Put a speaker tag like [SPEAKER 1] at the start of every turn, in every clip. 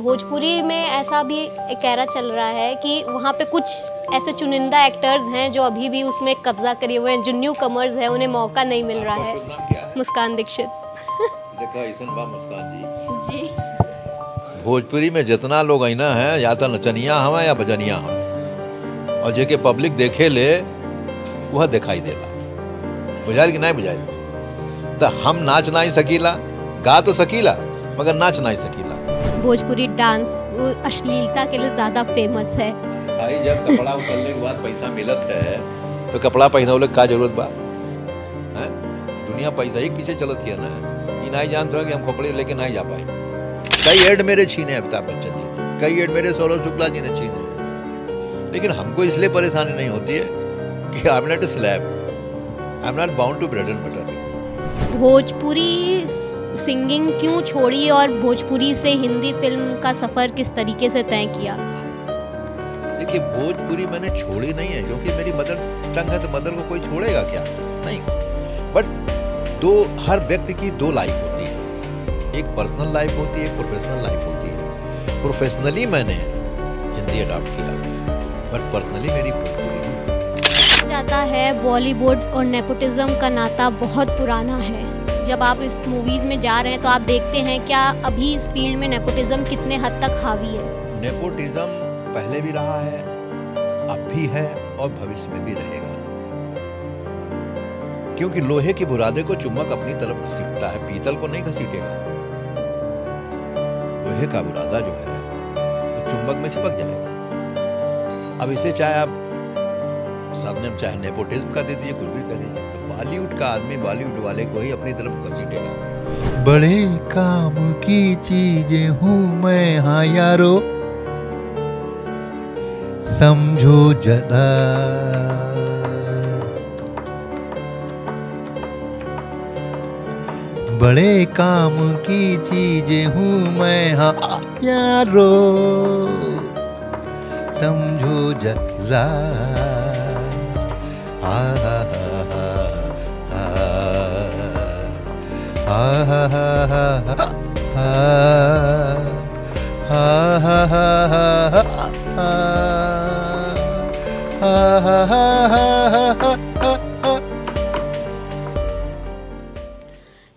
[SPEAKER 1] भोजपुरी में ऐसा भी एक एरा चल रहा है कि वहाँ पे कुछ ऐसे चुनिंदा एक्टर्स हैं जो अभी भी उसमें कब्जा करे हुए हैं, जो न्यू कमर्स हैं, उन्हें मौका नहीं मिल रहा है। मुस्कान दीक्षित।
[SPEAKER 2] मुस्कान
[SPEAKER 1] जी।
[SPEAKER 2] भोजपुरी में जितना लोग आईना है या तो नचनिया हवा या बजनिया हवा, और जेके पब्लिक देखे ले वह दिखाई देला। बुझाइल कि नहीं बुझाइल? तो हम नाच नहीं सकीला, गा तो सकीला मगर नाच नहीं सकीला।
[SPEAKER 1] भोजपुरी डांस अश्लीलता के लिए ज्यादा फेमस है।
[SPEAKER 2] भाई जब कपड़ा उतरने के बाद पैसा मिलत है तो कपड़ा पहनने का जरूरत बा? दुनिया पैसा ही पीछे चलत है ना। ये नहीं जानते हो कि हम कपड़े लेके नहीं जा पाए। कई एड मेरे छीने अमिताभ बच्चन जी ने, कई एड मेरे सौरभ शुक्ला जी ने छीने हैं, लेकिन हमको इसलिए परेशानी नहीं होती है कि I am not a slave, I am not bound to bread and butter.
[SPEAKER 1] Bhojpuri singing क्यों छोड़ी और भोजपुरी से हिंदी फिल्म का सफर किस तरीके से तय किया?
[SPEAKER 2] देखिए, भोजपुरी मैंने छोड़ी नहीं है क्योंकि मेरी मदर टंग है, तो मदर को कोई छोड़ेगा क्या? नहीं। बट हर व्यक्ति की दो लाइफ होती है, एक पर्सनल लाइफ होती है, एक प्रोफेशनल लाइफ होती है। प्रोफेशनली मैंने हिंदी अडॉप्ट किया हुआ है, बट पर्सनली मेरी भोजपुरी है।
[SPEAKER 1] जाता है बॉलीवुड और नेपोटिज्म का नाता बहुत पुराना है। जब आप इस मूवीज में जा रहे हैं तो आप देखते हैं क्या अभी इस फील्ड में नेपोटिज्म कितने हद तक हावी है?
[SPEAKER 2] नेपोटिज्म पहले भी रहा है, अब भी है और भविष्य में भी रहेगा, क्योंकि लोहे की बुरादे को चुम्बक अपनी तरफ घसीटता है, पीतल को नहीं घसीटेगा। लोहे का बुरादा जो है वो चुंबक में चिपक जाएगा। अब इसे चाहे आप सरनेम चाहे नेपोटिज्म का दे दीजिए, कुछ भी करिए, तो बॉलीवुड का आदमी बॉलीवुड वाले को ही अपनी तरफ घसीटेगा।
[SPEAKER 3] बड़े काम की चीजें हूं मैं, हाँ यारो समझो जरा। बड़े काम की चीजें हूं मैं, हाँ यारो समझो जरा।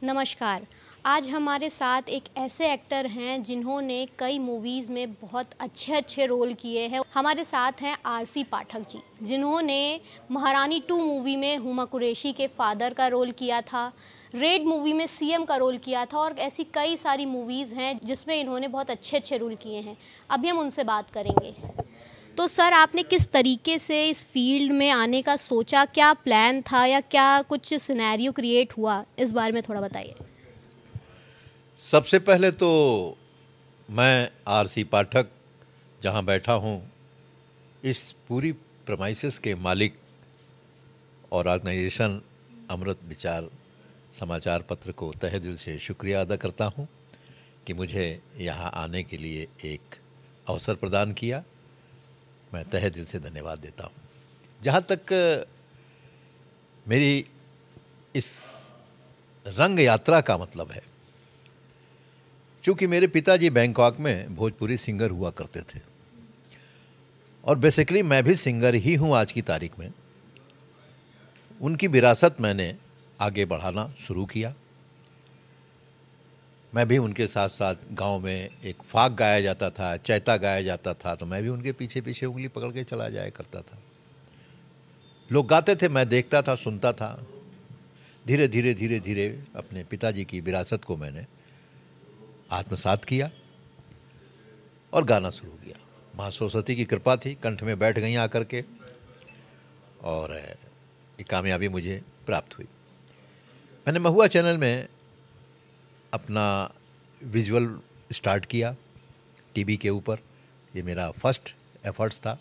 [SPEAKER 1] नमस्कार। आज हमारे साथ एक ऐसे एक्टर हैं जिन्होंने कई मूवीज़ में बहुत अच्छे रोल किए हैं। हमारे साथ हैं आरसी पाठक जी, जिन्होंने महारानी 2 मूवी में हुमा कुरैशी के फादर का रोल किया था, रेड मूवी में सीएम का रोल किया था, और ऐसी कई सारी मूवीज़ हैं जिसमें इन्होंने बहुत अच्छे रोल किए हैं। अभी हम उनसे बात करेंगे। तो सर, आपने किस तरीके से इस फील्ड में आने का सोचा? क्या प्लान था या क्या कुछ सिनेरियो क्रिएट हुआ? इस बारे में थोड़ा बताइए।
[SPEAKER 2] सबसे पहले तो मैं आरसी पाठक जहां बैठा हूं, इस पूरी प्रमाइसिस के मालिक और ऑर्गेनाइजेशन अमृत विचार समाचार पत्र को तहे दिल से शुक्रिया अदा करता हूं कि मुझे यहां आने के लिए एक अवसर प्रदान किया। मैं तहे दिल से धन्यवाद देता हूँ। जहाँ तक मेरी इस रंग यात्रा का मतलब है, चूँकि मेरे पिताजी बैंकॉक में भोजपुरी सिंगर हुआ करते थे और बेसिकली मैं भी सिंगर ही हूँ आज की तारीख में। उनकी विरासत मैंने आगे बढ़ाना शुरू किया। मैं भी उनके साथ साथ गांव में एक फाग गाया जाता था, चैता गाया जाता था, तो मैं भी उनके पीछे पीछे उंगली पकड़ के चला जाया करता था। लोग गाते थे, मैं देखता था, सुनता था। धीरे धीरे अपने पिताजी की विरासत को मैंने आत्मसात किया और गाना शुरू किया। माँ सरस्वती की कृपा थी, कंठ में बैठ गई आकर के, और ये कामयाबी मुझे प्राप्त हुई। मैंने महुआ चैनल में अपना विजुअल स्टार्ट किया टीवी के ऊपर। ये मेरा फर्स्ट एफर्ट्स था।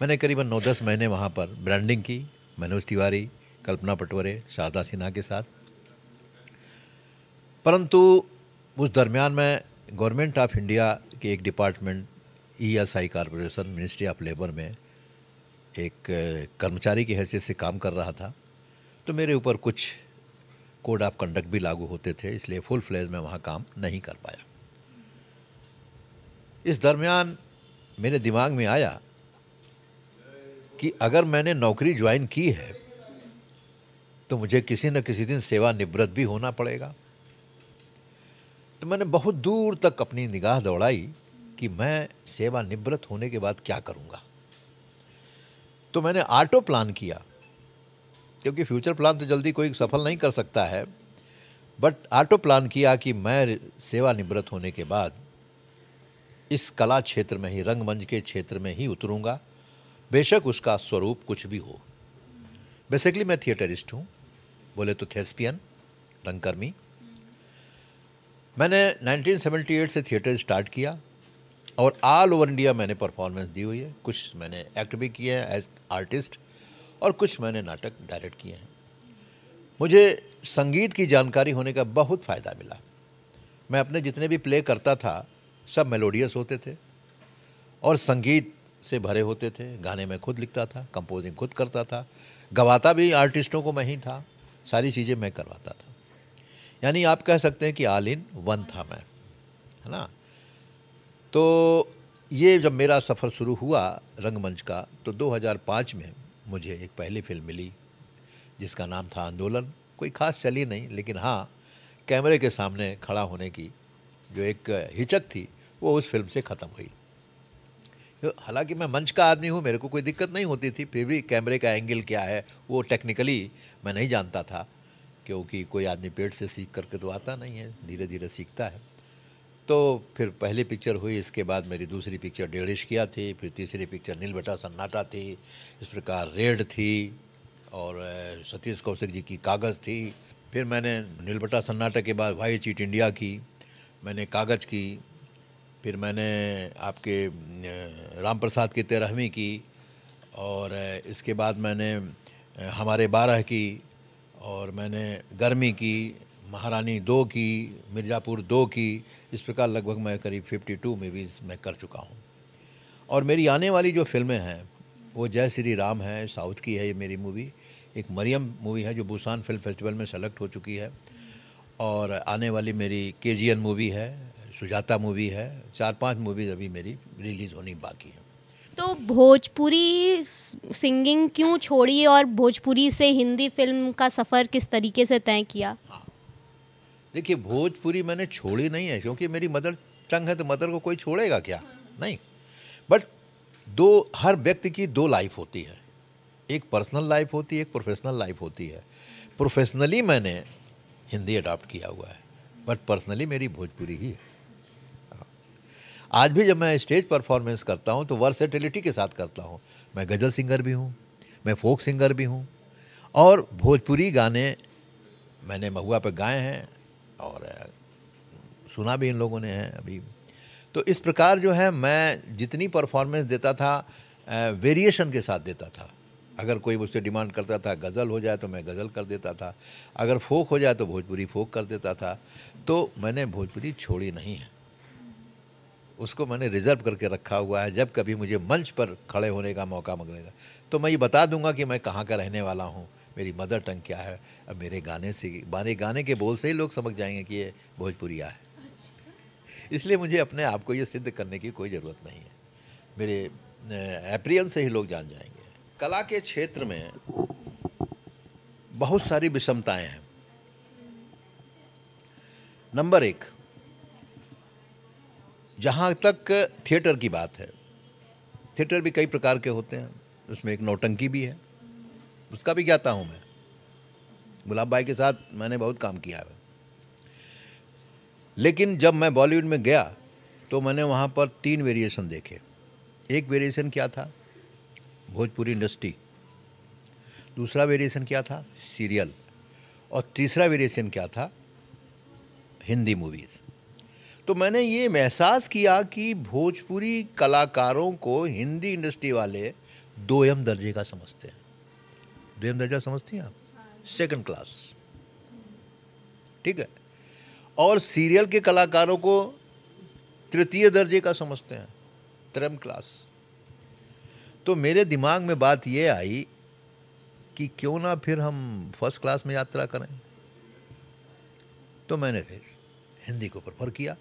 [SPEAKER 2] मैंने करीबन 9-10 महीने वहाँ पर ब्रांडिंग की, मनोज तिवारी, कल्पना पटवरे, शारदा सिन्हा के साथ। परंतु उस दरमियान में गवर्नमेंट ऑफ इंडिया के एक department ESI corporation, ministry of labour में एक कर्मचारी की हैसियत से काम कर रहा था, तो मेरे ऊपर कुछ कोड ऑफ कंडक्ट भी लागू होते थे, इसलिए फुल फ्लेज में वहाँ काम नहीं कर पाया। इस दरमियान मेरे दिमाग में आया कि अगर मैंने नौकरी ज्वाइन की है तो मुझे किसी न किसी दिन सेवानिवृत्त भी होना पड़ेगा। तो मैंने बहुत दूर तक अपनी निगाह दौड़ाई कि मैं सेवानिवृत्त होने के बाद क्या करूँगा। तो मैंने ऑटो प्लान किया, क्योंकि फ्यूचर प्लान तो जल्दी कोई सफल नहीं कर सकता है, बट ऑटो प्लान किया कि मैं सेवानिवृत्त होने के बाद इस कला क्षेत्र में ही, रंगमंच के क्षेत्र में ही उतरूँगा, बेशक उसका स्वरूप कुछ भी हो। बेसिकली मैं थिएटरिस्ट हूँ, बोले तो थेस्पियन, रंगकर्मी। मैंने 1978 से थिएटर स्टार्ट किया और ऑल ओवर इंडिया मैंने परफॉर्मेंस दी हुई है। कुछ मैंने एक्ट भी किए हैं एज आर्टिस्ट और कुछ मैंने नाटक डायरेक्ट किए हैं। मुझे संगीत की जानकारी होने का बहुत फ़ायदा मिला। मैं अपने जितने भी प्ले करता था सब मेलोडियस होते थे और संगीत से भरे होते थे। गाने मैं खुद लिखता था, कंपोजिंग खुद करता था, गवाता भी आर्टिस्टों को मैं ही था, सारी चीज़ें मैं करवाता था। यानी आप कह सकते हैं कि ऑल इन वन था मैं, है ना। तो ये जब मेरा सफ़र शुरू हुआ रंगमंच का, तो 2005 में मुझे एक पहली फिल्म मिली जिसका नाम था आंदोलन। कोई ख़ास चली नहीं, लेकिन हाँ, कैमरे के सामने खड़ा होने की जो एक हिचक थी वो उस फिल्म से ख़त्म हुई। हालांकि मैं मंच का आदमी हूँ, मेरे को कोई दिक्कत नहीं होती थी, फिर भी कैमरे का एंगल क्या है वो टेक्निकली मैं नहीं जानता था, क्योंकि कोई आदमी पेट से सीख करके तो आता नहीं है, धीरे धीरे सीखता है। तो फिर पहली पिक्चर हुई, इसके बाद मेरी दूसरी पिक्चर डेढ़ इश्किया थी, फिर तीसरी पिक्चर नील बेटा सन्नाटा थी, इस प्रकार रेड थी और सतीश कौशिक जी की कागज़ थी। फिर मैंने नील बेटा सन्नाटा के बाद वाई चीट इंडिया की, मैंने कागज़ की, फिर मैंने आपके राम प्रसाद की 13वीं की और इसके बाद मैंने हमारे 12 की और मैंने गर्मी की, महारानी 2 की, मिर्ज़ापुर 2 की। इस प्रकार लगभग मैं करीब 52 मूवीज़ मैं कर चुका हूँ। और मेरी आने वाली जो फिल्में हैं वो जय श्री राम है, साउथ की है ये मेरी मूवी। एक मरियम मूवी है जो बुसान फिल्म फेस्टिवल में सेलेक्ट हो चुकी है। और आने वाली मेरी केजीएन मूवी है, सुजाता मूवी है। 4-5 मूवीज़ अभी मेरी रिलीज़ होनी बाकी है।
[SPEAKER 1] तो भोजपुरी सिंगिंग क्यों छोड़ी और भोजपुरी से हिंदी फिल्म का सफ़र किस तरीके से तय किया?
[SPEAKER 2] देखिए, भोजपुरी मैंने छोड़ी नहीं है, क्योंकि मेरी मदर टंग है, तो मदर को कोई छोड़ेगा क्या? नहीं। बट हर व्यक्ति की 2 लाइफ होती है, एक पर्सनल लाइफ होती है, एक प्रोफेशनल लाइफ होती है। प्रोफेशनली मैंने हिंदी अडॉप्ट किया हुआ है, बट पर्सनली मेरी भोजपुरी ही है। आज भी जब मैं स्टेज परफॉर्मेंस करता हूँ तो वर्सेटिलिटी के साथ करता हूँ। मैं गज़ल सिंगर भी हूँ, मैं फोक सिंगर भी हूँ और भोजपुरी गाने मैंने महुआ पे गाए हैं और सुना भी इन लोगों ने है अभी। तो इस प्रकार जो है मैं जितनी परफॉर्मेंस देता था वेरिएशन के साथ देता था। अगर कोई मुझसे डिमांड करता था गज़ल हो जाए तो मैं गज़ल कर देता था, अगर फोक हो जाए तो भोजपुरी फोक कर देता था। तो मैंने भोजपुरी छोड़ी नहीं है, उसको मैंने रिजर्व करके रखा हुआ है। जब कभी मुझे मंच पर खड़े होने का मौका मिलेगा तो मैं ये बता दूंगा कि मैं कहाँ का रहने वाला हूँ, मेरी मदर टंग क्या है। अब मेरे गाने के बोल से ही लोग समझ जाएंगे कि ये भोजपुरिया है। इसलिए मुझे अपने आप को ये सिद्ध करने की कोई ज़रूरत नहीं है, मेरे एप्रियंस से ही लोग जान जाएंगे। कला के क्षेत्र में बहुत सारी विषमताएं हैं। नंबर 1, जहाँ तक थिएटर की बात है, थिएटर भी कई प्रकार के होते हैं, उसमें एक नौटंकी भी है, उसका भी ज्ञाता हूँ मैं। गुलाब भाई के साथ मैंने बहुत काम किया है। लेकिन जब मैं बॉलीवुड में गया तो मैंने वहाँ पर 3 वेरिएशन देखे। एक वेरिएशन क्या था, भोजपुरी इंडस्ट्री। दूसरा वेरिएशन क्या था, सीरियल। और तीसरा वेरिएशन क्या था, हिंदी मूवीज़। तो मैंने ये महसूस किया कि भोजपुरी कलाकारों को हिंदी इंडस्ट्री वाले 2M दर्जे का समझते हैं। 2M दर्जा समझती हैं आप? 2nd क्लास, ठीक है। और सीरियल के कलाकारों को 3य दर्जे का समझते हैं, 3rd क्लास। तो मेरे दिमाग में बात ये आई कि क्यों ना फिर हम 1st क्लास में यात्रा करें। तो मैंने फिर हिंदी को प्रेफर किया।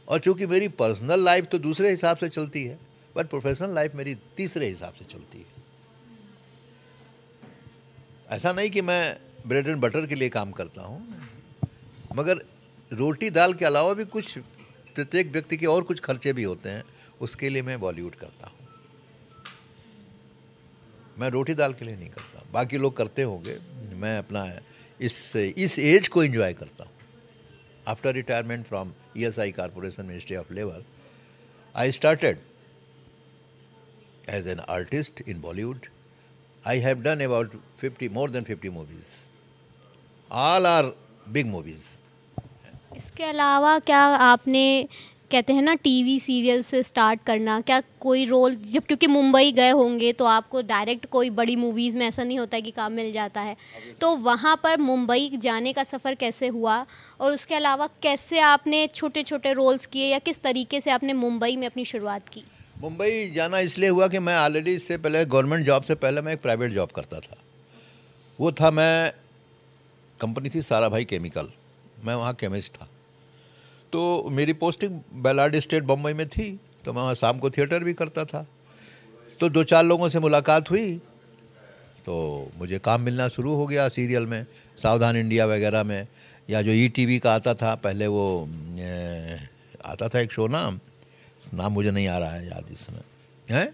[SPEAKER 2] और चूंकि मेरी पर्सनल लाइफ तो दूसरे हिसाब से चलती है, बट प्रोफेशनल लाइफ मेरी तीसरे हिसाब से चलती है। ऐसा नहीं कि मैं ब्रेड एंड बटर के लिए काम करता हूँ, मगर रोटी दाल के अलावा भी कुछ प्रत्येक व्यक्ति के और कुछ खर्चे भी होते हैं, उसके लिए मैं बॉलीवुड करता हूँ। मैं रोटी दाल के लिए नहीं करता, बाकी लोग करते होंगे, मैं अपना इस एज को एंजॉय करता हूँ। After retirement from ESI corporation, ministry of labour, I started as an artist in Bollywood. I have done about more than 50 movies. All are big movies.
[SPEAKER 1] इसके अलावा क्या आपने, कहते हैं ना टीवी सीरियल से स्टार्ट करना, क्या कोई रोल, जब क्योंकि मुंबई गए होंगे तो आपको डायरेक्ट कोई बड़ी मूवीज़ में ऐसा नहीं होता है कि काम मिल जाता है, तो वहाँ पर मुंबई जाने का सफ़र कैसे हुआ, और उसके अलावा कैसे आपने छोटे छोटे रोल्स किए या किस तरीके से आपने मुंबई में अपनी शुरुआत की?
[SPEAKER 2] मुंबई जाना इसलिए हुआ कि मैं ऑलरेडी इससे पहले गवर्नमेंट जॉब से पहले मैं एक प्राइवेट जॉब करता था। वो था, मैं कंपनी थी सारा भाई केमिकल, मैं वहाँ केमिस्ट था। तो मेरी पोस्टिंग बेलार्ड स्टेट बम्बई में थी, तो मैं वहाँ शाम को थिएटर भी करता था। तो 2-4 लोगों से मुलाकात हुई तो मुझे काम मिलना शुरू हो गया सीरियल में, सावधान इंडिया वगैरह में, या जो ETV का आता था पहले, वो आता था एक शो, नाम मुझे नहीं आ रहा है याद इस समय, हैं?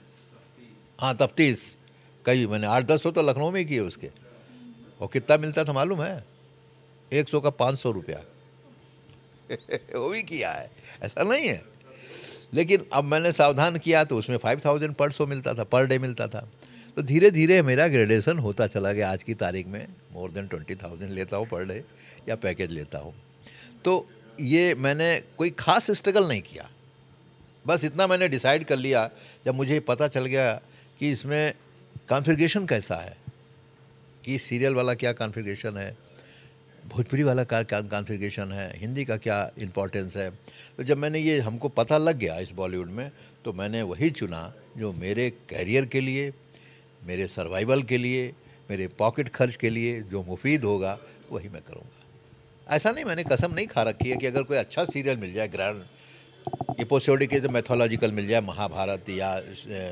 [SPEAKER 2] हाँ, तफ्तीश। कई मैंने 8-10 शो तो लखनऊ में ही किए उसके, और कितना मिलता था मालूम है? 1 शो का 500 रुपया वो भी किया है, ऐसा नहीं है। लेकिन अब मैंने सावधान किया तो उसमें 5000 पर शो मिलता था, पर डे मिलता था। तो धीरे धीरे मेरा ग्रेडेशन होता चला गया। आज की तारीख में मोर देन 20,000 लेता हूँ पर डे, या पैकेज लेता हूँ। तो ये मैंने कोई खास स्ट्रगल नहीं किया, बस इतना मैंने डिसाइड कर लिया जब मुझे पता चल गया कि इसमें कॉन्फ़िगरेशन कैसा है, कि सीरियल वाला क्या कॉन्फ़िगरेशन है, भोजपुरी वाला क्या कॉन्फ़िगरेशन है, हिंदी का क्या इम्पोर्टेंस है। तो जब मैंने ये हमको पता लग गया इस बॉलीवुड में, तो मैंने वही चुना जो मेरे कैरियर के लिए, मेरे सर्वाइवल के लिए, मेरे पॉकेट खर्च के लिए जो मुफीद होगा वही मैं करूँगा। ऐसा नहीं, मैंने कसम नहीं खा रखी है कि अगर कोई अच्छा सीरियल मिल जाए, ग्रैंड एपिसोडिक के मैथोलॉजिकल मिल जाए, महाभारत या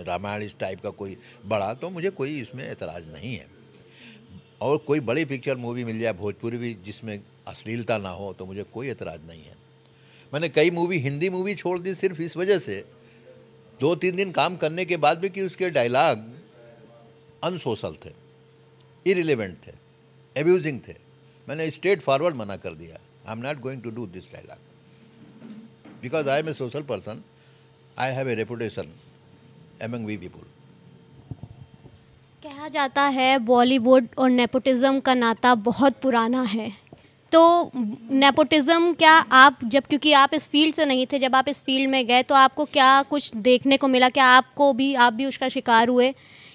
[SPEAKER 2] रामायण इस टाइप का कोई बड़ा, तो मुझे कोई इसमें एतराज़ नहीं है। और कोई बड़ी पिक्चर मूवी मिल जाए भोजपुरी भी जिसमें अश्लीलता ना हो, तो मुझे कोई एतराज़ नहीं है। मैंने कई हिंदी मूवी छोड़ दी सिर्फ इस वजह से, 2-3 दिन काम करने के बाद भी, कि उसके डायलॉग अनसोशल थे, इरिलेवेंट थे, एब्यूजिंग थे। मैंने स्ट्रेट फॉरवर्ड मना कर दिया, I am not going to do this dialogue because I am a social person, I have a reputation among we people.
[SPEAKER 1] कहा जाता है बॉलीवुड और नेपोटिज्म का नाता बहुत पुराना है, तो नेपोटिज्म क्या आप, जब क्योंकि आप इस फील्ड से नहीं थे, जब आप इस फील्ड में गए तो आपको क्या कुछ देखने को मिला? क्या आप भी उसका शिकार हुए,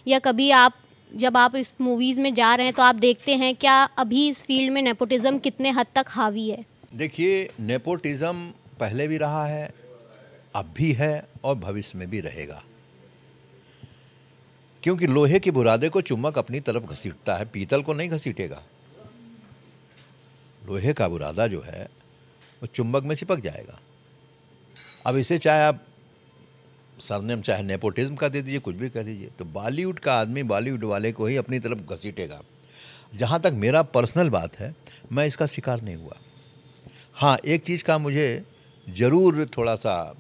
[SPEAKER 1] या कभी आप, जब आप इस मूवीज़ में जा रहे हैं तो आप देखते हैं क्या अभी इस फील्ड में नेपोटिज्म कितने हद तक हावी है?
[SPEAKER 2] देखिए, नेपोटिज्म पहले भी रहा है, अब भी है, और भविष्य में भी रहेगा। क्योंकि लोहे की बुरादे को चुम्बक अपनी तरफ घसीटता है, पीतल को नहीं घसीटेगा। लोहे का बुरादा जो है वो चुंबक में चिपक जाएगा। अब इसे चाहे आप सरनेम चाहे नेपोटिज्म का दे दीजिए, कुछ भी कह दीजिए, तो बॉलीवुड का आदमी बॉलीवुड वाले को ही अपनी तरफ घसीटेगा। जहाँ तक मेरा पर्सनल बात है, मैं इसका शिकार नहीं हुआ। हाँ, एक चीज़ का मुझे ज़रूर थोड़ा सा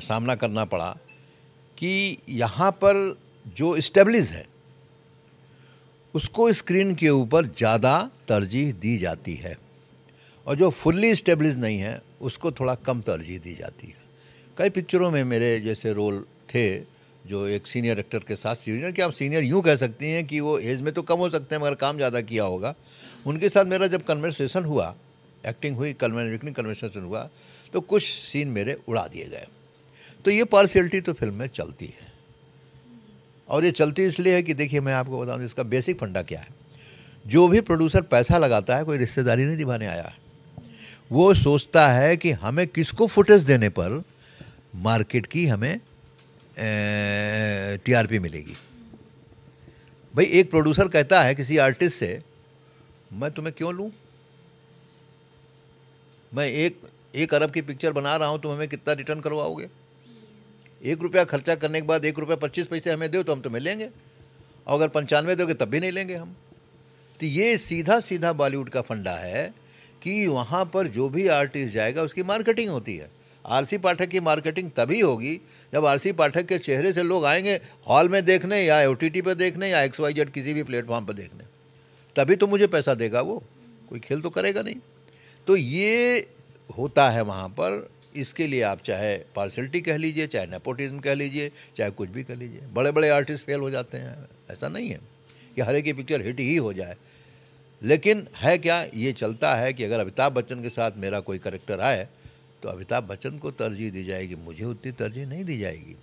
[SPEAKER 2] सामना करना पड़ा कि यहाँ पर जो इस्टेब्लिश है उसको स्क्रीन के ऊपर ज़्यादा तरजीह दी जाती है, और जो फुल्ली इस्टेब्लिश नहीं है उसको थोड़ा कम तरजीह दी जाती है। कई पिक्चरों में मेरे जैसे रोल थे, जो एक सीनियर एक्टर के साथ, सीनियर क्या, आप सीनियर यूँ कह सकती हैं कि वो एज में तो कम हो सकते हैं मगर काम ज़्यादा किया होगा, उनके साथ मेरा जब कन्वर्सेशन हुआ, एक्टिंग हुई, कन्वर्सेशन हुआ, तो कुछ सीन मेरे उड़ा दिए गए। तो ये पार्शियलिटी तो फिल्म में चलती है, और ये चलती इसलिए है कि देखिए, मैं आपको बताऊं इसका बेसिक फंडा क्या है। जो भी प्रोड्यूसर पैसा लगाता है, कोई रिश्तेदारी नहीं निभाने आया है, वो सोचता है कि हमें किसको फुटेज देने पर मार्केट की हमें TRP मिलेगी। भाई, एक प्रोड्यूसर कहता है किसी आर्टिस्ट से, मैं तुम्हें क्यों लूँ, मैं 1 अरब की पिक्चर बना रहा हूँ, तुम हमें कितना रिटर्न करवाओगे? 1 रुपया खर्चा करने के बाद 1 रुपया 25 पैसे हमें दो तो हम तुम्हें लेंगे, और अगर 95 दोगे तब भी नहीं लेंगे हम। तो ये सीधा सीधा बॉलीवुड का फंडा है कि वहाँ पर जो भी आर्टिस्ट जाएगा उसकी मार्केटिंग होती है। आरसी पाठक की मार्केटिंग तभी होगी जब आरसी पाठक के चेहरे से लोग आएंगे हॉल में देखने या OTT पर देखने या XYZ किसी भी प्लेटफॉर्म पर देखने, तभी तो मुझे पैसा देगा वो, कोई खेल तो करेगा नहीं। तो ये होता है वहाँ पर। इसके लिए आप चाहे पार्शलिटी कह लीजिए, चाहे नेपोटिज्म कह लीजिए, चाहे कुछ भी कह लीजिए, बड़े बड़े आर्टिस्ट फेल हो जाते हैं। ऐसा नहीं है कि हर एक की पिक्चर हिट ही हो जाए, लेकिन है क्या, ये चलता है कि अगर अमिताभ बच्चन के साथ मेरा कोई कैरेक्टर आए तो अमिताभ बच्चन को तरजीह दी जाएगी, मुझे उतनी तरजीह नहीं दी जाएगी।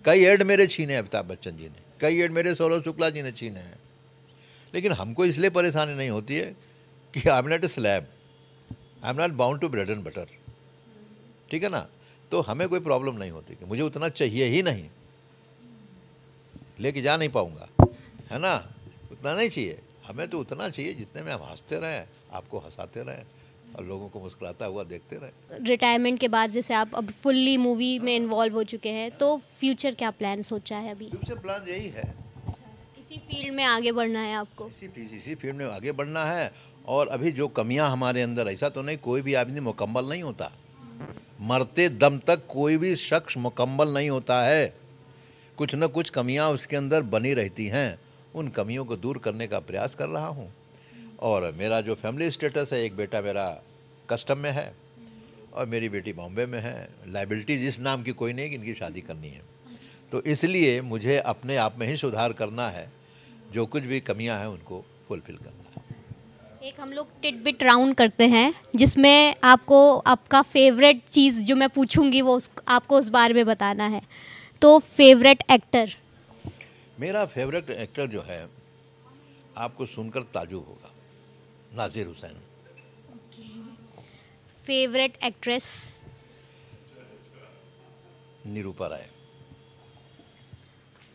[SPEAKER 2] कई एड मेरे छीने अमिताभ बच्चन जी ने, कई एड मेरे सौरभ शुक्ला जी ने छीने हैं, लेकिन हमको इसलिए परेशानी नहीं होती है कि I am not a slave, I am not bound to bread and butter, ठीक है ना। तो हमें कोई प्रॉब्लम नहीं होती कि मुझे उतना चाहिए ही नहीं, लेके जा नहीं पाऊंगा, है ना, उतना नहीं चाहिए हमें, तो उतना चाहिए जितने में हम हंसते रहें, आपको हंसाते रहें और लोगों को मुस्कुराता हुआ देखते रहें।
[SPEAKER 1] रिटायरमेंट के बाद जैसे आप अब फुल्ली मूवी में इन्वॉल्व हो चुके हैं, तो फ्यूचर क्या प्लान सोचा है अभी?
[SPEAKER 2] फ्यूचर प्लान यही है,
[SPEAKER 1] इसी फील्ड में आगे बढ़ना है आपको?
[SPEAKER 2] इसी फील्ड में आगे बढ़ना है। और अभी जो कमियां हमारे अंदर, ऐसा तो नहीं, कोई भी आदमी मुकम्मल नहीं होता, मरते दम तक कोई भी शख्स मुकम्मल नहीं होता है, कुछ न कुछ कमियां उसके अंदर बनी रहती हैं। उन कमियों को दूर करने का प्रयास कर रहा हूं। और मेरा जो फैमिली स्टेटस है, एक बेटा मेरा कस्टम में है और मेरी बेटी बॉम्बे में है। लाइबिलिटीज इस नाम की कोई नहीं कि इनकी शादी करनी है, तो इसलिए मुझे अपने आप में ही सुधार करना है, जो कुछ भी कमियां हैं उनको फुलफिल करना है।
[SPEAKER 1] एक हम लोग टिटबिट राउंड करते हैं जिसमें आपको आपका फेवरेट चीज़ जो मैं पूछूंगी वो आपको उस बारे में बताना है। तो फेवरेट एक्टर?
[SPEAKER 2] मेरा फेवरेट एक्टर जो है, आपको सुनकर ताजुब होगा, Nazir Hussain.
[SPEAKER 1] Favourite actress?
[SPEAKER 2] Nirupa Roy.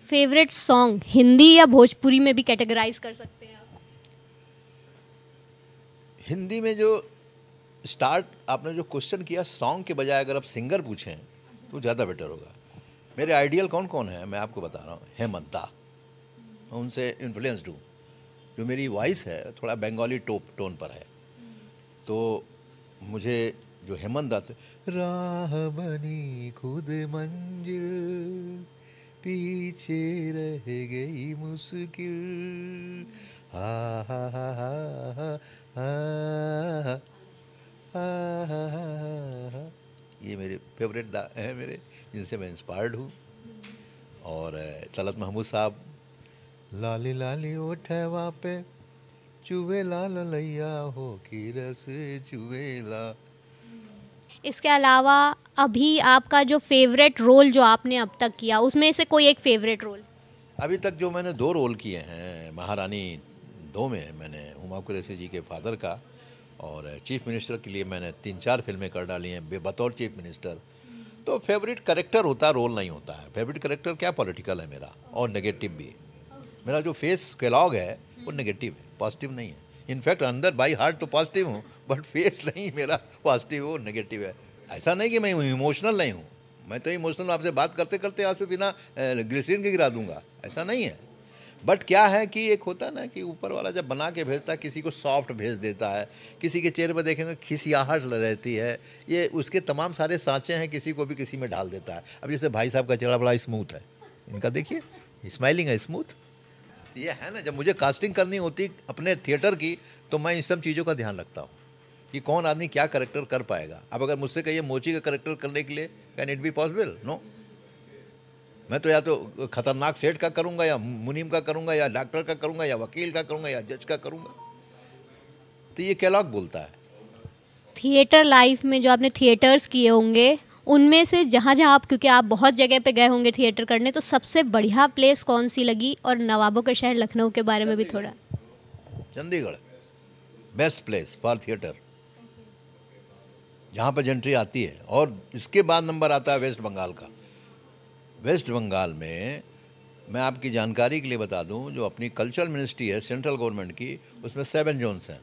[SPEAKER 1] Favourite song, Hindi या भोजपुरी में भी कैटेगराइज कर सकते हैं आप?
[SPEAKER 2] हिंदी में जो स्टार्ट आपने जो क्वेश्चन किया सॉन्ग के बजाय अगर आप सिंगर पूछें तो ज़्यादा बेटर होगा। मेरे आइडियल कौन कौन है मैं आपको बता रहा हूँ। हेमंत दा, उनसे इन्फ्लुएंस्ड हूँ। जो मेरी वॉइस है थोड़ा बंगाली टोन पर है, तो मुझे जो हेमंत दा,
[SPEAKER 3] राह बनी खुद मंजिल, पीछे रह गई मुश्किल, हा हा हा हा हा,
[SPEAKER 2] ये मेरे फेवरेट दा हैं मेरे, जिनसे मैं इंस्पायर्ड हूँ। और तलत महमूद साहब,
[SPEAKER 3] लाली लाली ओठवा पे चुवे लाल लैया हो की रस चुवेला।
[SPEAKER 1] इसके अलावा अभी आपका जो फेवरेट रोल जो आपने अब तक किया, उसमें से कोई एक फेवरेट रोल?
[SPEAKER 2] अभी तक जो मैंने 2 रोल किए हैं, महारानी 2 में मैंने हुमा कुरैशी जी के फादर का, और चीफ मिनिस्टर के लिए मैंने 3-4 फिल्में कर डाली हैं बतौर चीफ मिनिस्टर। तो फेवरेट करेक्टर होता, रोल नहीं होता है। फेवरेट करेक्टर क्या, पॉलिटिकल है मेरा और नेगेटिव भी। मेरा जो फेस कैलॉग है वो नेगेटिव है, पॉजिटिव नहीं है। इनफैक्ट अंदर बाई हार्ट तो पॉजिटिव हूँ, बट फेस नहीं मेरा पॉजिटिव हो, नेगेटिव है। ऐसा नहीं कि मैं इमोशनल नहीं हूँ, मैं तो इमोशनल आपसे बात करते करते आंसू बिना ग्लिसरीन के गिरा दूंगा, ऐसा नहीं है। बट क्या है कि एक होता है ना कि ऊपर वाला जब बना के भेजता है, किसी को सॉफ्ट भेज देता है, किसी के चेहरे पर देखेंगे खिसियाहट रहती है, ये उसके तमाम सारे सांचे हैं, किसी को भी किसी में डाल देता है। अब जैसे भाई साहब का चेहरा बड़ा स्मूथ है, इनका देखिए स्माइलिंग है स्मूथ, ये है ना। जब मुझे कास्टिंग करनी होती अपने थिएटर की तो मैं इन सब चीज़ों का ध्यान रखता हूँ कि कौन आदमी क्या करेक्टर कर पाएगा। अब अगर मुझसे कहिए मोची का करेक्टर करने के लिए, can it be possible? No. मैं तो या तो खतरनाक सेठ का करूंगा, या मुनीम का करूंगा, या डॉक्टर का करूंगा, या वकील का करूंगा, या जज का करूंगा। तो ये कैलॉग बोलता है।
[SPEAKER 1] थिएटर लाइफ में जो आपने थिएटर्स किए होंगे, उनमें से जहाँ जहाँ आप, क्योंकि आप बहुत जगह पे गए होंगे थिएटर करने, तो सबसे बढ़िया प्लेस कौन सी लगी? और नवाबों का शहर लखनऊ के बारे में भी थोड़ा।
[SPEAKER 2] Chandigarh best place for theatre, जहाँ पर एंट्री आती है। और इसके बाद नंबर आता है वेस्ट बंगाल का। वेस्ट बंगाल में मैं आपकी जानकारी के लिए बता दूं, जो अपनी कल्चरल मिनिस्ट्री है सेंट्रल गवर्नमेंट की, उसमें 7 जोन्स हैं।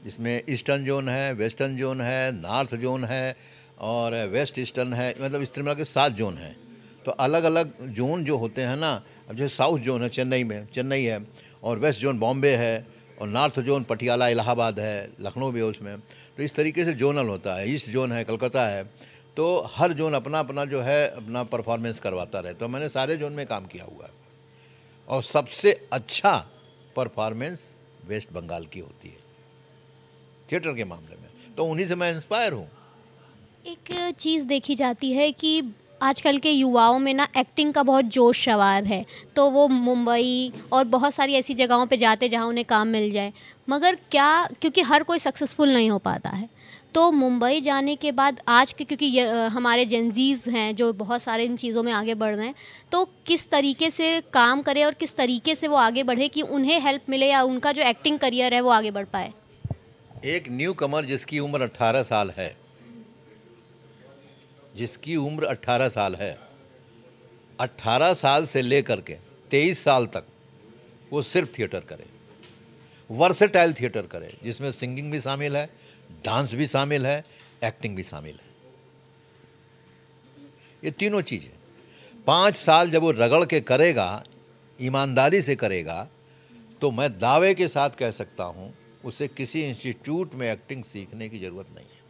[SPEAKER 2] जिसमें ईस्टर्न जोन है, वेस्टर्न जोन है, नॉर्थ जोन है और वेस्ट ईस्टर्न है, मतलब इस तरह के 7 जोन हैं। तो अलग अलग जोन जो होते हैं ना, अब जैसे साउथ जोन है चेन्नई में, चेन्नई है, और वेस्ट जोन बॉम्बे है, और नॉर्थ जोन पटियाला इलाहाबाद है, लखनऊ भी है उसमें। तो इस तरीके से जोनल होता है। ईस्ट जोन है कलकत्ता है। तो हर जोन अपना अपना जो है अपना परफॉर्मेंस करवाता रहे। तो मैंने सारे जोन में काम किया हुआ है और सबसे अच्छा परफॉर्मेंस वेस्ट बंगाल की होती है थिएटर के मामले में। तो उन्हीं से मैं इंस्पायर हूँ।
[SPEAKER 1] एक चीज़ देखी जाती है कि आजकल के युवाओं में ना एक्टिंग का बहुत जोश सवार है, तो वो मुंबई और बहुत सारी ऐसी जगहों पे जाते जहाँ उन्हें काम मिल जाए। मगर क्या, क्योंकि हर कोई सक्सेसफुल नहीं हो पाता है, तो मुंबई जाने के बाद आज के, क्योंकि हमारे जेनजीज हैं जो बहुत सारे इन चीज़ों में आगे बढ़ रहे हैं, तो किस तरीके से काम करें और किस तरीके से वो आगे बढ़े कि उन्हें हेल्प मिले या उनका जो एक्टिंग करियर है वो आगे बढ़ पाए।
[SPEAKER 2] एक न्यू कमर जिसकी उम्र 18 साल है, जिसकी उम्र 18 साल है, 18 साल से लेकर के 23 साल तक वो सिर्फ थिएटर करे, वर्सेटाइल थिएटर करे, जिसमें सिंगिंग भी शामिल है, डांस भी शामिल है, एक्टिंग भी शामिल है। ये तीनों चीज़ें 5 साल जब वो रगड़ के करेगा, ईमानदारी से करेगा, तो मैं दावे के साथ कह सकता हूँ उसे किसी इंस्टीट्यूट में एक्टिंग सीखने की ज़रूरत नहीं है।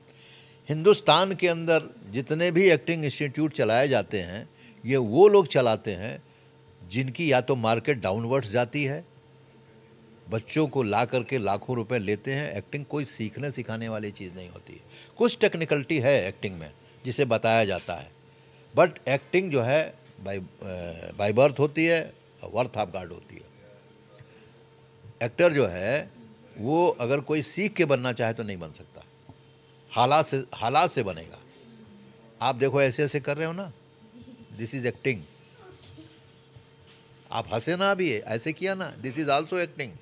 [SPEAKER 2] हिंदुस्तान के अंदर जितने भी एक्टिंग इंस्टीट्यूट चलाए जाते हैं, ये वो लोग चलाते हैं जिनकी या तो मार्केट डाउनवर्ड्स जाती है, बच्चों को ला करके लाखों रुपए लेते हैं। एक्टिंग कोई सीखने सिखाने वाली चीज़ नहीं होती है। कुछ टेक्निकलिटी है एक्टिंग में जिसे बताया जाता है, बट एक्टिंग जो है बाय बर्थ होती है, वर्थ ऑफ गॉड होती है। एक्टर जो है वो अगर कोई सीख के बनना चाहे तो नहीं बन सकता, हालात से बनेगा। आप देखो ऐसे ऐसे कर रहे हो ना, दिस इज एक्टिंग। आप हंसे ना, अभी ऐसे किया ना, दिस इज आल्सो एक्टिंग।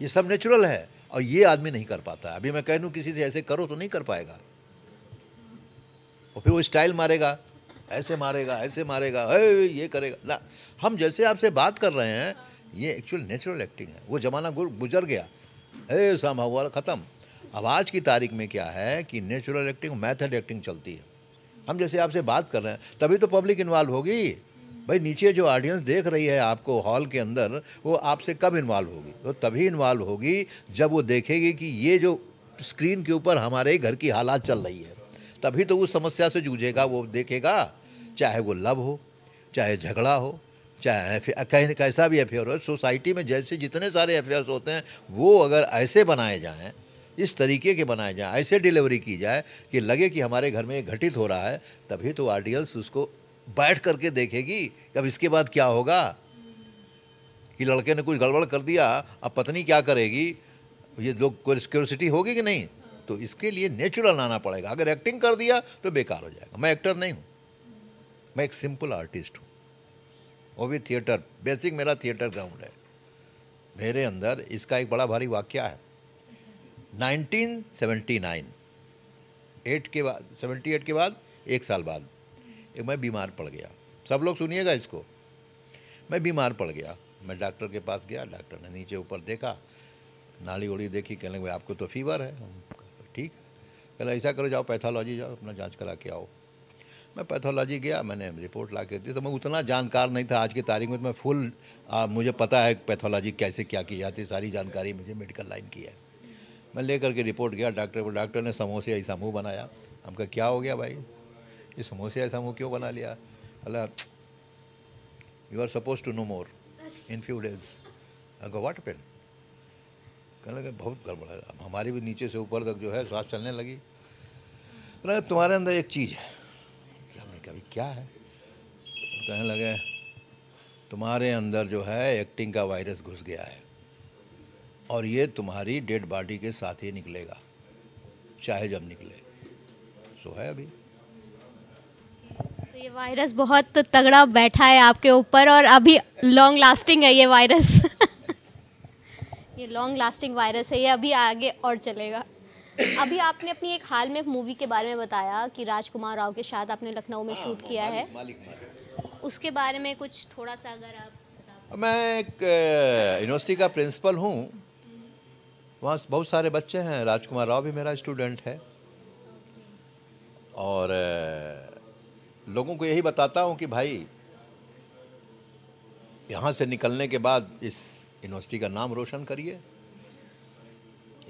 [SPEAKER 2] ये सब नेचुरल है और ये आदमी नहीं कर पाता है। अभी मैं कह दूं किसी से ऐसे करो तो नहीं कर पाएगा, और फिर वो स्टाइल मारेगा, ऐसे मारेगा, ऐसे मारेगा, ये करेगा ना। हम जैसे आपसे बात कर रहे हैं, ये एक्चुअल नेचुरल एक्टिंग है। वो ज़माना गुजर गया, सामा हुआ ख़त्म। अब आज की तारीख में क्या है कि नेचुरल एक्टिंग, मेथड एक्टिंग चलती है। हम जैसे आपसे बात कर रहे हैं, तभी तो पब्लिक इन्वॉल्व होगी। भाई नीचे जो ऑडियंस देख रही है आपको हॉल के अंदर, वो आपसे कब इन्वॉल्व होगी? तो तभी इन्वॉल्व होगी जब वो देखेगी कि ये जो स्क्रीन के ऊपर हमारे घर की हालात चल रही है, तभी तो उस समस्या से जूझेगा। वो देखेगा, चाहे वो लव हो, चाहे झगड़ा हो, चाहे कहीं कैसा भी अफेयर हो। सोसाइटी में जैसे जितने सारे अफेयर्स होते हैं, वो अगर ऐसे बनाए जाएं, इस तरीके के बनाए जाएं, ऐसे डिलीवरी की जाए कि लगे कि हमारे घर में ये घटित हो रहा है, तभी तो ऑडियंस उसको बैठ करके देखेगी। अब इसके बाद क्या होगा कि लड़के ने कुछ गड़बड़ कर दिया, अब पत्नी क्या करेगी, ये लोग क्यूरियोसिटी होगी कि नहीं? तो इसके लिए नेचुरल आना पड़ेगा। अगर एक्टिंग कर दिया तो बेकार हो जाएगा। मैं एक्टर नहीं हूँ, मैं एक सिंपल आर्टिस्ट हूँ, वो भी थिएटर। बेसिक मेरा थिएटर ग्राउंड है। मेरे अंदर इसका एक बड़ा भारी वाकया है। 1979 78 के बाद 1 साल बाद मैं बीमार पड़ गया। सब लोग सुनिएगा इसको। मैं बीमार पड़ गया। मैं डॉक्टर के पास गया। डॉक्टर ने नीचे ऊपर देखा, नाड़ी उड़ी देखी, कहने लगे आपको तो फीवर है। ठीक है, कहला ऐसा करो, जाओ पैथोलॉजी जाओ, अपना जांच करा के आओ। मैं पैथोलॉजी गया, मैंने रिपोर्ट ला के दी। तो मैं उतना जानकार नहीं था। आज की तारीख में तो मैं फुल मुझे पता है पैथोलॉजी कैसे क्या की जाती है, सारी जानकारी मुझे मेडिकल लाइन की है। मैं लेकर के रिपोर्ट गया डॉक्टर को। डॉक्टर ने समोसे ऐसा मुंह बनाया। हम कहा क्या हो गया भाई, ये समोसे ऐसा मुंह क्यों बना लिया? Allah, you are suppose to no more in few days. What happened? कहने लगे बहुत गड़बड़ है। अब हमारी भी नीचे से ऊपर तक जो है सांस चलने लगी। तुम्हारे अंदर एक चीज़ है। हमने कहा क्या है? कहने लगे तुम्हारे अंदर जो है एक्टिंग का वायरस घुस गया है और ये तुम्हारी डेड बॉडी के साथ ही निकलेगा, चाहे जब निकले। सो है अभी
[SPEAKER 1] तो ये वायरस बहुत तगड़ा बैठा है आपके ऊपर और अभी लॉन्ग लास्टिंग है ये वायरस। ये लॉन्ग लास्टिंग वायरस है, ये अभी आगे और चलेगा। अभी आपने अपनी एक हाल में मूवी के बारे में बताया कि राजकुमार राव के साथ आपने लखनऊ में शूट किया है। उसके बारे में कुछ थोड़ा सा अगर आप बता।
[SPEAKER 2] मैं एक यूनिवर्सिटी का प्रिंसिपल हूँ वहाँ बहुत सारे बच्चे हैं, राजकुमार राव भी मेरा स्टूडेंट है। और लोगों को यही बताता हूँ कि भाई यहाँ से निकलने के बाद इस यूनिवर्सिटी का नाम रोशन करिए।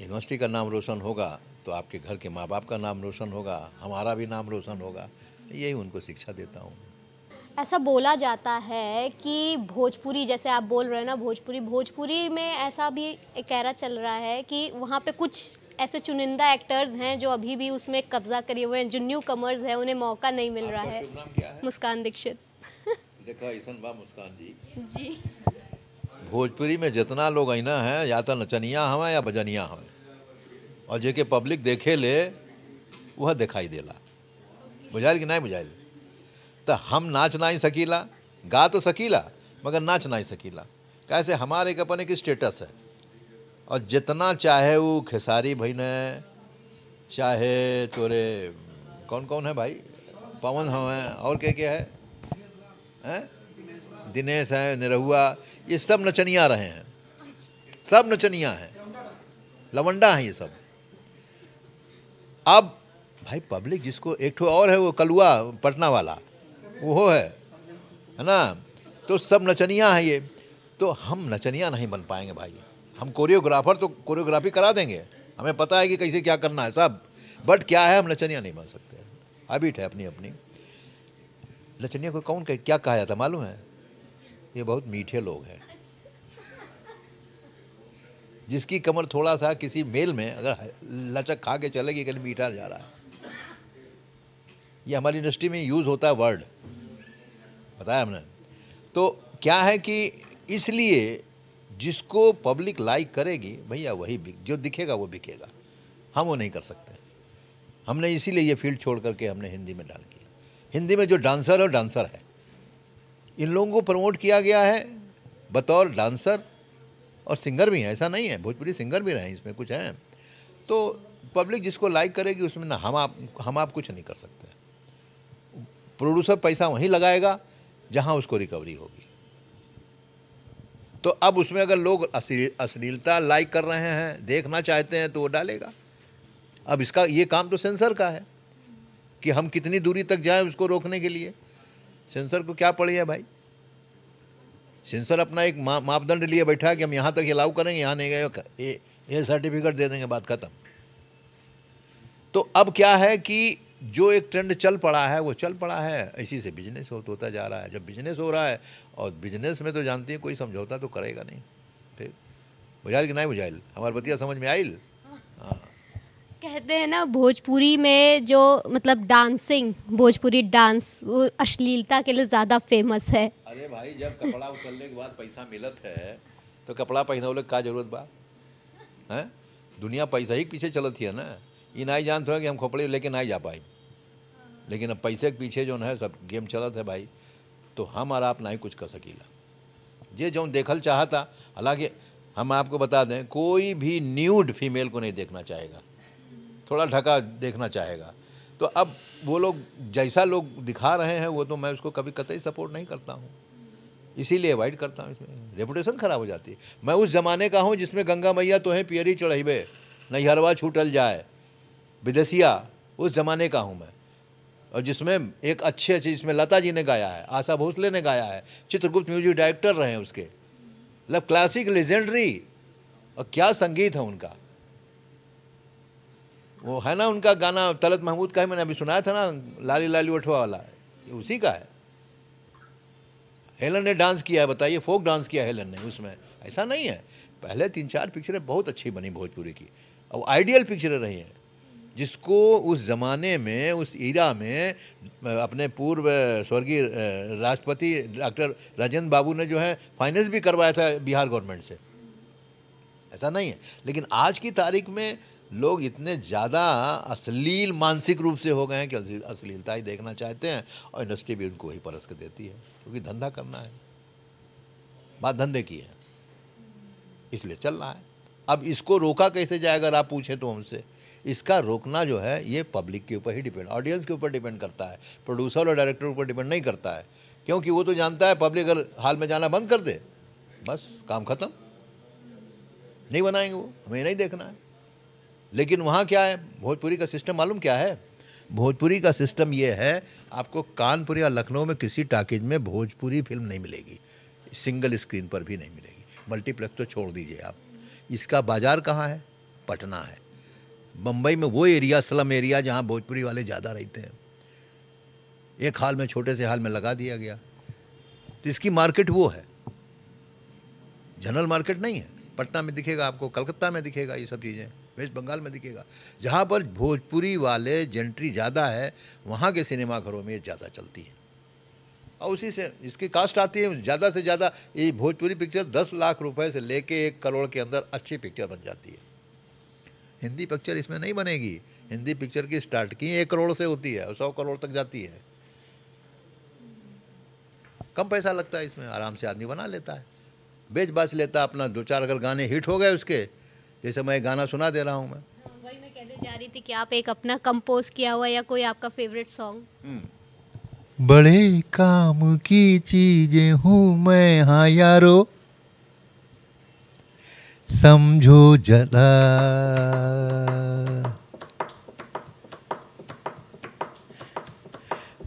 [SPEAKER 2] यूनिवर्सिटी का नाम रोशन होगा तो आपके घर के माँ बाप का नाम रोशन होगा, हमारा भी नाम रोशन होगा। यही उनको शिक्षा देता हूँ।
[SPEAKER 1] ऐसा बोला जाता है कि भोजपुरी, जैसे आप बोल रहे हैं ना, भोजपुरी में ऐसा भी एक कहरा चल रहा है कि वहाँ पे कुछ ऐसे चुनिंदा एक्टर्स हैं जो अभी भी उसमें कब्जा करे हुए हैं, जो न्यू कमर्स हैं, उन्हें मौका नहीं मिल रहा है।
[SPEAKER 2] शुभ नाम क्या है?
[SPEAKER 1] मुस्कान दीक्षित।
[SPEAKER 2] देखा ऐसा बा मुस्कान जी,
[SPEAKER 1] जी।
[SPEAKER 2] भोजपुरी में जितना लोग अना है या तो नचनिया हमें या बजनिया हमें, और जेके पब्लिक देखे ले वह दिखाई देला। बुझाइल कि नहीं बुझाइल? तो हम नाच नहीं सकीला, गा तो सकीला मगर नाच नहीं सकीला। कैसे हमारे एक अपन एक स्टेटस है, और जितना चाहे वो खेसारी भाई ने, चाहे तोरे कौन कौन है भाई, पवन हैं और क्या है, दिनेश है, निरहुआ, ये सब नचनिया रहे हैं, सब नचनिया हैं, लवंडा हैं ये सब। अब भाई पब्लिक जिसको, एक ठो और है वो कलुआ पटना वाला, वो है ना, तो सब नचनिया है ये। तो हम नचनिया नहीं बन पाएंगे भाई। हम कोरियोग्राफर तो कोरियोग्राफी करा देंगे, हमें पता है कि कैसे क्या करना है सब, बट क्या है, हम नचनिया नहीं बन सकते। हैबिट है अपनी अपनी। नचनिया को कौन क्या कहा जाता मालूम है? ये बहुत मीठे लोग हैं, जिसकी कमर थोड़ा सा किसी मेल में अगर लचक खा के चलेगी, कहीं मीठा जा रहा है। ये हमारी इंडस्ट्री में यूज़ होता है वर्ड, बताया हमने। तो क्या है कि इसलिए जिसको पब्लिक लाइक करेगी भैया वही जो दिखेगा वो बिकेगा, हम वो नहीं कर सकते। हमने इसीलिए ये फील्ड छोड़ करके हमने हिंदी में डाल किया। हिंदी में जो डांसर है डांसर है, इन लोगों को प्रमोट किया गया है बतौर डांसर, और सिंगर भी हैं, ऐसा नहीं है, भोजपुरी सिंगर भी रहे हैं, इसमें कुछ हैं। तो पब्लिक जिसको लाइक करेगी उसमें ना हम आप कुछ नहीं कर सकते। प्रोड्यूसर पैसा वहीं लगाएगा जहां उसको रिकवरी होगी। तो अब उसमें अगर लोग अश्लीलता लाइक कर रहे हैं, देखना चाहते हैं, तो वो डालेगा। अब इसका ये काम तो सेंसर का है कि हम कितनी दूरी तक जाएं उसको रोकने के लिए। सेंसर को क्या पड़ी है भाई? सेंसर अपना एक मापदंड लिए बैठा है कि हम यहाँ तक अलाउ करेंगे, यहाँ नहीं गए ये सर्टिफिकेट दे देंगे, बात खत्म। तो अब क्या है कि जो एक ट्रेंड चल पड़ा है वो चल पड़ा है, इसी से बिजनेस होता जा रहा है। जब बिजनेस हो रहा है, और बिजनेस में तो जानती है कोई समझौता तो करेगा नहीं। फिर बुझाइल कि नहीं बुझाइल? हमारी बतिया समझ में आइल? हाँ।
[SPEAKER 1] कहते हैं ना भोजपुरी में जो मतलब डांसिंग, भोजपुरी डांस वो अश्लीलता के लिए ज़्यादा फेमस है।
[SPEAKER 2] अरे भाई जब कपड़ा उतरने के बाद पैसा मिलत है तो कपड़ा पहनने का जरूरत बा है? दुनिया पैसा ही पीछे चलत है ना। ये नहीं जानते हो कि हम खोपड़ी लेके नहीं जा पाए, लेकिन अब पैसे के पीछे जो है सब गेम चलत है भाई। तो हम और आप नहीं कुछ कर सकीला। ये जो देखल चाहता, हालांकि हम आपको बता दें, कोई भी न्यूड फीमेल को नहीं देखना चाहेगा, थोड़ा ढका देखना चाहेगा। तो अब वो लोग जैसा लोग दिखा रहे हैं वो तो मैं उसको कभी कतई सपोर्ट नहीं करता हूँ, इसीलिए अवॉइड करता हूँ। इसमें रेपुटेशन खराब हो जाती है। मैं उस ज़माने का हूँ जिसमें गंगा मैया तो है पियरी चढ़ेबे, नैहरवा छूटल जाए, विदेशिया, उस ज़माने का हूँ मैं। और जिसमें एक अच्छे जिसमें लता जी ने गाया है, आशा भोसले ने गाया है, चित्रगुप्त म्यूजिक डायरेक्टर रहे हैं उसके, मतलब क्लासिक लेजेंडरी। और क्या संगीत है उनका। वो है ना उनका गाना तलत महमूद का है, मैंने अभी सुनाया था ना, लाली लाली उठवा वाला, ये उसी का है। हेलन ने डांस किया है, बताइए, फोक डांस किया हेलन ने उसमें। ऐसा नहीं है, पहले 3-4 पिक्चरें बहुत अच्छी बनी भोजपुरी की, और आइडियल पिक्चरें रही हैं, जिसको उस ज़माने में, उस ईरा में अपने पूर्व स्वर्गीय राष्ट्रपति डॉक्टर राजेंद्र बाबू ने जो है फाइनेंस भी करवाया था बिहार गवर्नमेंट से। ऐसा नहीं है, लेकिन आज की तारीख में लोग इतने ज़्यादा अश्लील मानसिक रूप से हो गए हैं कि अश्लीलता ही देखना चाहते हैं, और इंडस्ट्री भी उनको वही परस के देती है, क्योंकि धंधा करना है, बात धंधे की है, इसलिए चल रहा है। अब इसको रोका कैसे जाए अगर आप पूछें तो हमसे, इसका रोकना जो है ये पब्लिक के ऊपर ही डिपेंड, ऑडियंस के ऊपर डिपेंड करता है, प्रोड्यूसर और डायरेक्टर के ऊपर डिपेंड नहीं करता है। क्योंकि वो तो जानता है पब्लिक अगर हाल में जाना बंद कर दे, बस काम खत्म। नहीं बनाएंगे, वो हमें नहीं देखना है। लेकिन वहाँ क्या है, भोजपुरी का सिस्टम मालूम क्या है? भोजपुरी का सिस्टम ये है, आपको कानपुर या लखनऊ में किसी टॉकीज में भोजपुरी फिल्म नहीं मिलेगी, सिंगल स्क्रीन पर भी नहीं मिलेगी, मल्टीप्लेक्स तो छोड़ दीजिए आप। इसका बाज़ार कहाँ है? पटना है। बम्बई में वो एरिया, स्लम एरिया, जहाँ भोजपुरी वाले ज़्यादा रहते हैं, एक हाल में, छोटे से हाल में लगा दिया गया। तो इसकी मार्केट वो है, जनरल मार्केट नहीं है। पटना में दिखेगा आपको, कलकत्ता में दिखेगा, ये सब चीज़ें वेस्ट बंगाल में दिखेगा। जहाँ पर भोजपुरी वाले जेंट्री ज़्यादा है, वहाँ के सिनेमा घरों में ये ज़्यादा चलती है, और उसी से इसकी कास्ट आती है। ज़्यादा से ज़्यादा ये भोजपुरी पिक्चर 10 लाख रुपए से लेके 1 करोड़ के अंदर अच्छी पिक्चर बन जाती है। हिंदी पिक्चर इसमें नहीं बनेगी। हिंदी पिक्चर की स्टार्ट की 1 करोड़ से होती है और 100 करोड़ तक जाती है। कम पैसा लगता है इसमें, आराम से आदमी बना लेता है, बेच बाच लेता अपना। 2-4 अगर गाने हिट हो गए उसके, जैसे मैं गाना सुना दे रहा हूँ मैं,
[SPEAKER 1] वही मैं कहने जा रही थी कि आप एक अपना कंपोज किया हुआ या कोई आपका फेवरेट सॉन्ग।
[SPEAKER 3] बड़े काम की चीजें हूँ मैं, हाँ यारो समझो जरा,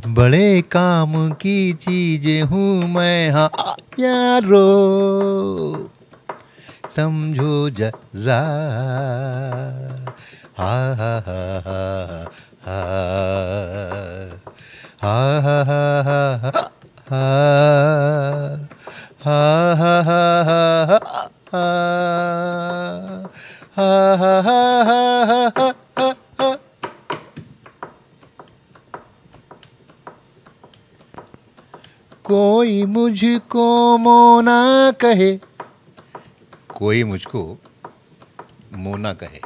[SPEAKER 3] बड़े काम की चीजें हूँ मैं, हाँ यारो समझो जरा, हा हा हा हा हा हा हा हा हा हा हा। कोई मुझको मोना कहे, कोई मुझको मोना कहे,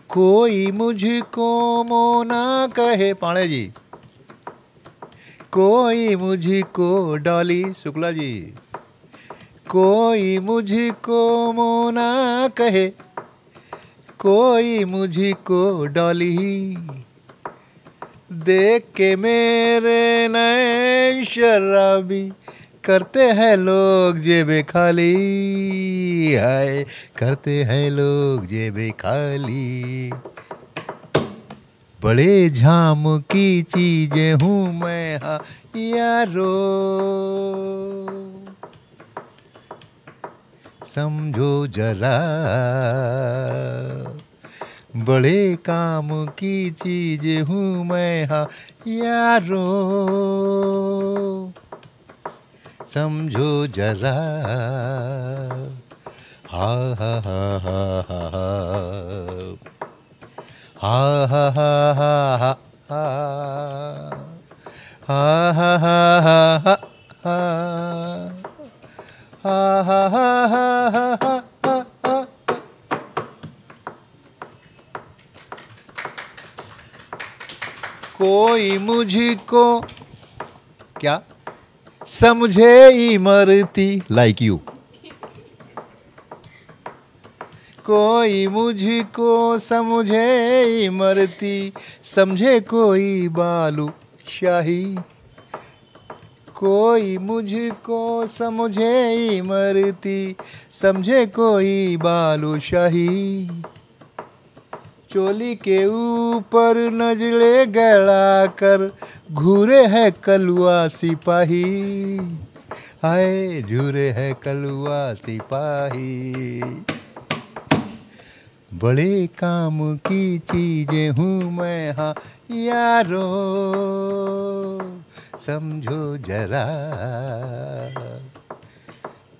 [SPEAKER 3] कोई मुझको मोना कहे, पाणे जी, कोई मुझको डॉली शुक्ला जी, कोई मुझको मोना कहे, कोई मुझको डॉली, देख के मेरे नए शराबी, करते हैं लोग जेबे खाली, हाय करते हैं लोग जेबे खाली। बड़े झाम की चीजें हूँ मैं, हाँ यारो समझो जरा, बड़े काम की चीज हूँ मैं, हाँ यारो समझो जरा, हा हा हा हा हा हा हा हा हा हा हा हा हा। कोई मुझको क्या समझे इमरती, लाइक यू, कोई मुझको समझे इमरती, समझे कोई बालू शाही, कोई मुझको समझे इमरती, समझे कोई बालू शाही, चोली के ऊपर नजरे गड़ा कर घूरे है कलुआ सिपाही, हाय झूरे है कलुआ सिपाही। बड़े काम की चीजें हूँ मैं, हाँ यारो समझो जरा,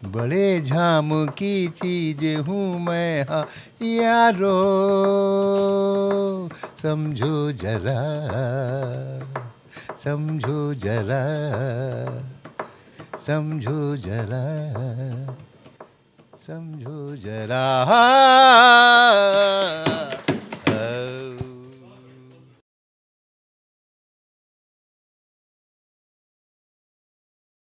[SPEAKER 3] बड़े झाम की चीज हूँ मैं, हाँ यारो समझो जरा, समझो जरा, समझो जरा, समझो जरा।